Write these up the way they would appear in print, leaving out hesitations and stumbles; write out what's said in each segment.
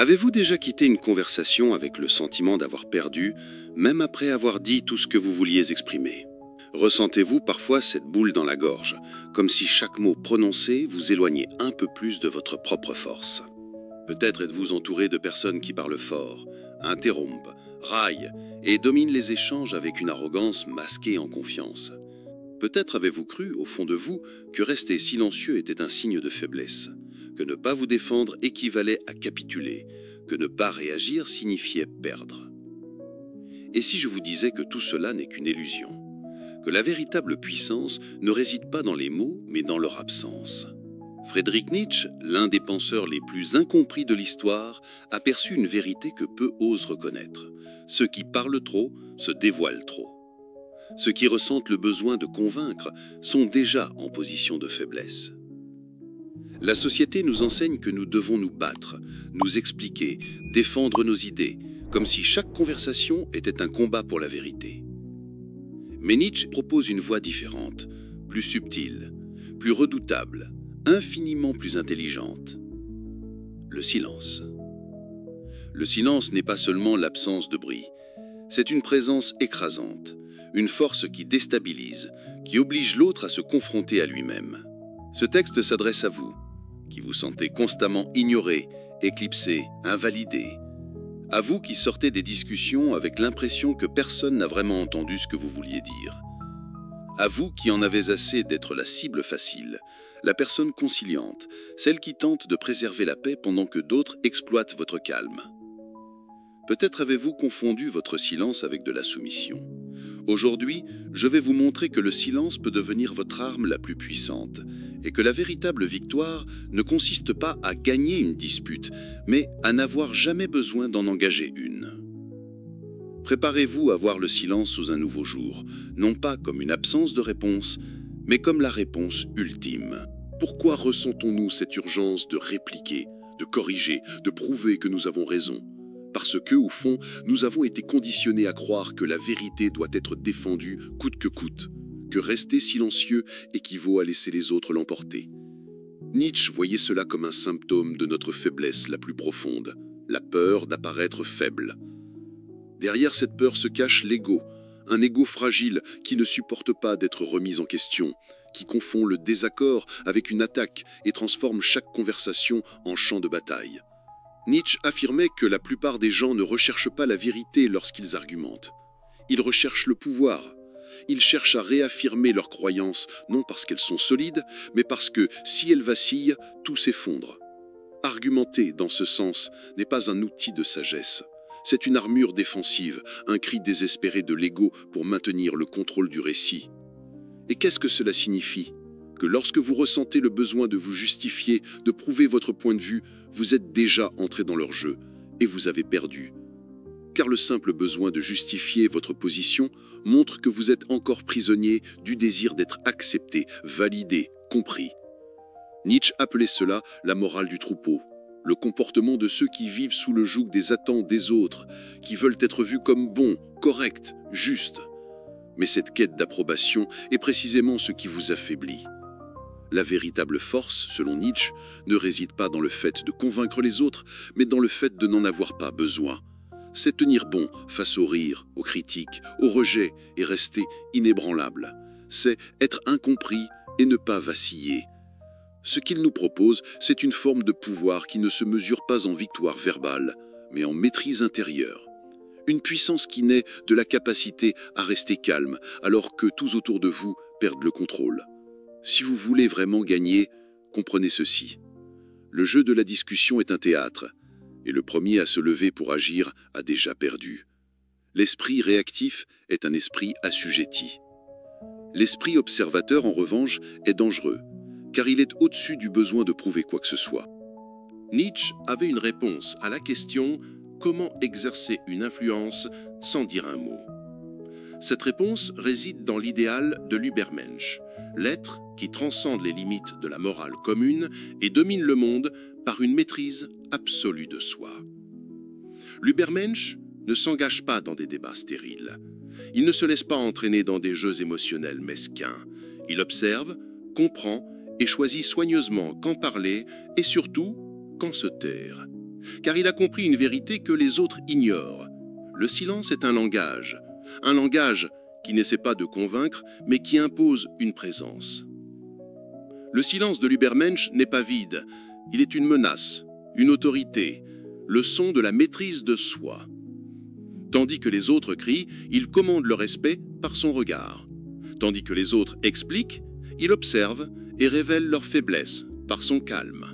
Avez-vous déjà quitté une conversation avec le sentiment d'avoir perdu, même après avoir dit tout ce que vous vouliez exprimer? Ressentez-vous parfois cette boule dans la gorge, comme si chaque mot prononcé vous éloignait un peu plus de votre propre force? Peut-être êtes-vous entouré de personnes qui parlent fort, interrompent, raillent et dominent les échanges avec une arrogance masquée en confiance. Peut-être avez-vous cru, au fond de vous, que rester silencieux était un signe de faiblesse, que ne pas vous défendre équivalait à capituler, que ne pas réagir signifiait perdre. Et si je vous disais que tout cela n'est qu'une illusion, que la véritable puissance ne réside pas dans les mots, mais dans leur absence? Friedrich Nietzsche, l'un des penseurs les plus incompris de l'histoire, aperçut une vérité que peu osent reconnaître. Ceux qui parlent trop se dévoilent trop. Ceux qui ressentent le besoin de convaincre sont déjà en position de faiblesse. La société nous enseigne que nous devons nous battre, nous expliquer, défendre nos idées, comme si chaque conversation était un combat pour la vérité. Mais Nietzsche propose une voie différente, plus subtile, plus redoutable, infiniment plus intelligente. Le silence. Le silence n'est pas seulement l'absence de bruit, c'est une présence écrasante, une force qui déstabilise, qui oblige l'autre à se confronter à lui-même. Ce texte s'adresse à vous, qui vous sentez constamment ignoré, éclipsé, invalidé. À vous qui sortez des discussions avec l'impression que personne n'a vraiment entendu ce que vous vouliez dire. À vous qui en avez assez d'être la cible facile, la personne conciliante, celle qui tente de préserver la paix pendant que d'autres exploitent votre calme. Peut-être avez-vous confondu votre silence avec de la soumission. Aujourd'hui, je vais vous montrer que le silence peut devenir votre arme la plus puissante et que la véritable victoire ne consiste pas à gagner une dispute, mais à n'avoir jamais besoin d'en engager une. Préparez-vous à voir le silence sous un nouveau jour, non pas comme une absence de réponse, mais comme la réponse ultime. Pourquoi ressentons-nous cette urgence de répliquer, de corriger, de prouver que nous avons raison ? Parce que, au fond, nous avons été conditionnés à croire que la vérité doit être défendue coûte que coûte, que rester silencieux équivaut à laisser les autres l'emporter. Nietzsche voyait cela comme un symptôme de notre faiblesse la plus profonde, la peur d'apparaître faible. Derrière cette peur se cache l'ego, un ego fragile qui ne supporte pas d'être remis en question, qui confond le désaccord avec une attaque et transforme chaque conversation en champ de bataille. Nietzsche affirmait que la plupart des gens ne recherchent pas la vérité lorsqu'ils argumentent. Ils recherchent le pouvoir. Ils cherchent à réaffirmer leurs croyances, non parce qu'elles sont solides, mais parce que, si elles vacillent, tout s'effondre. Argumenter, dans ce sens, n'est pas un outil de sagesse. C'est une armure défensive, un cri désespéré de l'ego pour maintenir le contrôle du récit. Et qu'est-ce que cela signifie ? Que lorsque vous ressentez le besoin de vous justifier, de prouver votre point de vue, vous êtes déjà entré dans leur jeu et vous avez perdu. Car le simple besoin de justifier votre position montre que vous êtes encore prisonnier du désir d'être accepté, validé, compris. Nietzsche appelait cela la morale du troupeau, le comportement de ceux qui vivent sous le joug des attentes des autres, qui veulent être vus comme bons, corrects, justes. Mais cette quête d'approbation est précisément ce qui vous affaiblit. La véritable force, selon Nietzsche, ne réside pas dans le fait de convaincre les autres, mais dans le fait de n'en avoir pas besoin. C'est tenir bon face aux rires, aux critiques, aux rejets et rester inébranlable. C'est être incompris et ne pas vaciller. Ce qu'il nous propose, c'est une forme de pouvoir qui ne se mesure pas en victoire verbale, mais en maîtrise intérieure. Une puissance qui naît de la capacité à rester calme, alors que tous autour de vous perdent le contrôle. Si vous voulez vraiment gagner, comprenez ceci. Le jeu de la discussion est un théâtre, et le premier à se lever pour agir a déjà perdu. L'esprit réactif est un esprit assujetti. L'esprit observateur, en revanche, est dangereux, car il est au-dessus du besoin de prouver quoi que ce soit. Nietzsche avait une réponse à la question « Comment exercer une influence sans dire un mot ?» Cette réponse réside dans l'idéal de l'Übermensch, l'être qui transcende les limites de la morale commune et domine le monde par une maîtrise absolue de soi. L'Übermensch ne s'engage pas dans des débats stériles. Il ne se laisse pas entraîner dans des jeux émotionnels mesquins. Il observe, comprend et choisit soigneusement quand parler et surtout quand se taire. car il a compris une vérité que les autres ignorent. Le silence est un langage qui n'essaie pas de convaincre, mais qui impose une présence. Le silence de l'Übermensch n'est pas vide, il est une menace, une autorité, le son de la maîtrise de soi. Tandis que les autres crient, il commande le respect par son regard. Tandis que les autres expliquent, il observe et révèle leur faiblesse par son calme.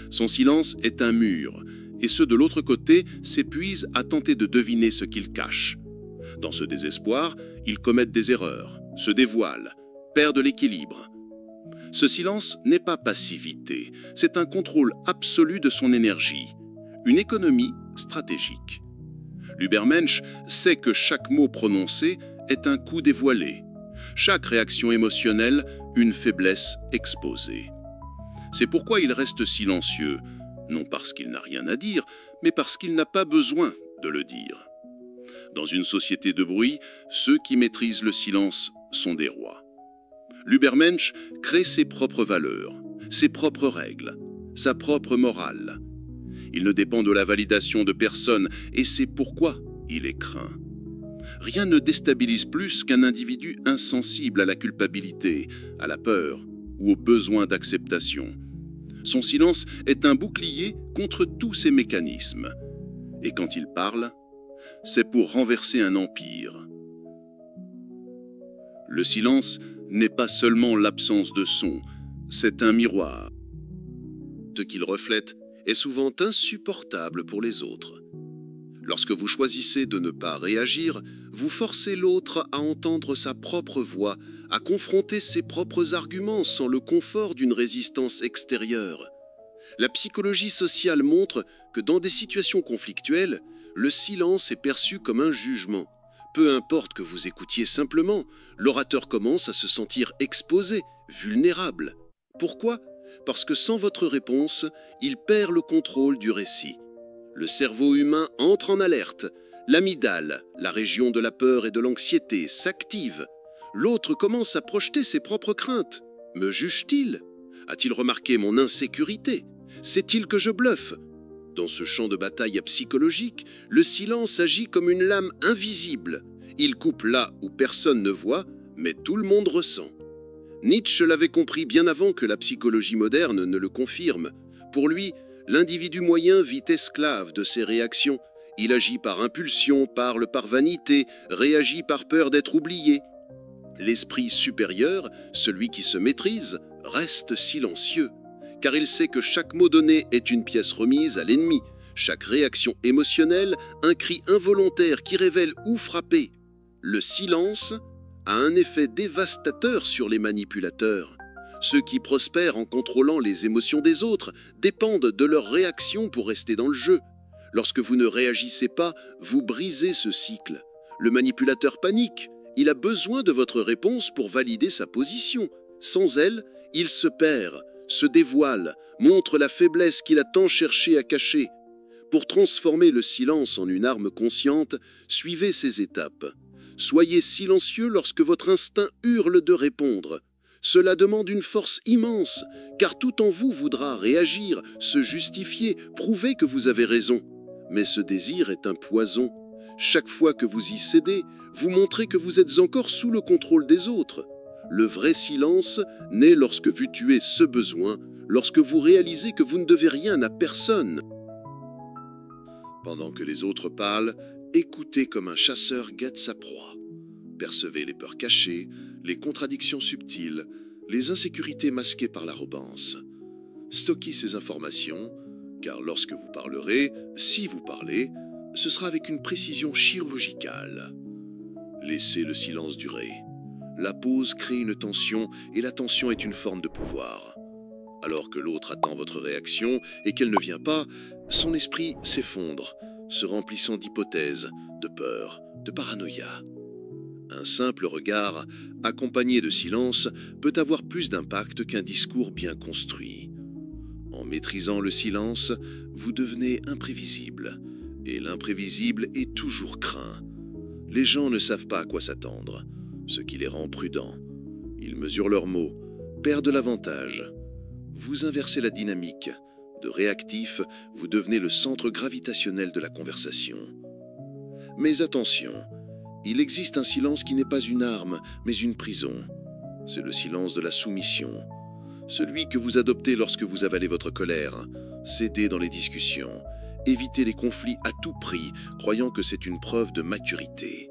Son silence est un mur, et ceux de l'autre côté s'épuisent à tenter de deviner ce qu'il cache. Dans ce désespoir, ils commettent des erreurs, se dévoilent, perdent l'équilibre. Ce silence n'est pas passivité, c'est un contrôle absolu de son énergie, une économie stratégique. L'Übermensch sait que chaque mot prononcé est un coup dévoilé, chaque réaction émotionnelle une faiblesse exposée. C'est pourquoi il reste silencieux, non parce qu'il n'a rien à dire, mais parce qu'il n'a pas besoin de le dire. Dans une société de bruit, ceux qui maîtrisent le silence sont des rois. L'Übermensch crée ses propres valeurs, ses propres règles, sa propre morale. Il ne dépend de la validation de personne et c'est pourquoi il est craint. Rien ne déstabilise plus qu'un individu insensible à la culpabilité, à la peur ou au besoin d'acceptation. Son silence est un bouclier contre tous ces mécanismes. Et quand il parle, c'est pour renverser un empire. Le silence n'est pas seulement l'absence de son, c'est un miroir. Ce qu'il reflète est souvent insupportable pour les autres. Lorsque vous choisissez de ne pas réagir, vous forcez l'autre à entendre sa propre voix, à confronter ses propres arguments sans le confort d'une résistance extérieure. La psychologie sociale montre que dans des situations conflictuelles, le silence est perçu comme un jugement. Peu importe que vous écoutiez simplement, l'orateur commence à se sentir exposé, vulnérable. Pourquoi ? Parce que sans votre réponse, il perd le contrôle du récit. Le cerveau humain entre en alerte. L'amygdale, la région de la peur et de l'anxiété, s'active. L'autre commence à projeter ses propres craintes. Me juge-t-il ? A-t-il remarqué mon insécurité ? Sait-il que je bluffe ? Dans ce champ de bataille psychologique, le silence agit comme une lame invisible. Il coupe là où personne ne voit, mais tout le monde ressent. Nietzsche l'avait compris bien avant que la psychologie moderne ne le confirme. Pour lui, l'individu moyen vit esclave de ses réactions. Il agit par impulsion, parle par vanité, réagit par peur d'être oublié. L'esprit supérieur, celui qui se maîtrise, reste silencieux, car il sait que chaque mot donné est une pièce remise à l'ennemi, chaque réaction émotionnelle, un cri involontaire qui révèle où frapper. Le silence a un effet dévastateur sur les manipulateurs. Ceux qui prospèrent en contrôlant les émotions des autres dépendent de leur réaction pour rester dans le jeu. Lorsque vous ne réagissez pas, vous brisez ce cycle. Le manipulateur panique. Il a besoin de votre réponse pour valider sa position. Sans elle, il se perd, se dévoile, montre la faiblesse qu'il a tant cherché à cacher. Pour transformer le silence en une arme consciente, suivez ces étapes. Soyez silencieux lorsque votre instinct hurle de répondre. Cela demande une force immense, car tout en vous voudra réagir, se justifier, prouver que vous avez raison. Mais ce désir est un poison. Chaque fois que vous y cédez, vous montrez que vous êtes encore sous le contrôle des autres. Le vrai silence naît lorsque vous tuez ce besoin, lorsque vous réalisez que vous ne devez rien à personne. Pendant que les autres parlent, écoutez comme un chasseur guette sa proie. Percevez les peurs cachées, les contradictions subtiles, les insécurités masquées par l'arrogance. Stockez ces informations, car lorsque vous parlerez, si vous parlez, ce sera avec une précision chirurgicale. Laissez le silence durer. La pause crée une tension et la tension est une forme de pouvoir. Alors que l'autre attend votre réaction et qu'elle ne vient pas, son esprit s'effondre, se remplissant d'hypothèses, de peur, de paranoïa. Un simple regard, accompagné de silence, peut avoir plus d'impact qu'un discours bien construit. En maîtrisant le silence, vous devenez imprévisible. Et l'imprévisible est toujours craint. Les gens ne savent pas à quoi s'attendre, ce qui les rend prudents. Ils mesurent leurs mots, perdent l'avantage. Vous inversez la dynamique, De réactif, vous devenez le centre gravitationnel de la conversation. Mais attention, il existe un silence qui n'est pas une arme, mais une prison. C'est le silence de la soumission. Celui que vous adoptez lorsque vous avalez votre colère. Cédez dans les discussions. Évitez les conflits à tout prix, croyant que c'est une preuve de maturité.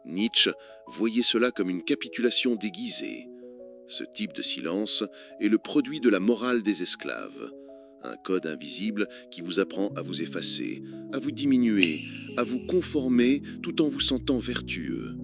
Nietzsche voyait cela comme une capitulation déguisée. Ce type de silence est le produit de la morale des esclaves. Un code invisible qui vous apprend à vous effacer, à vous diminuer, à vous conformer tout en vous sentant vertueux.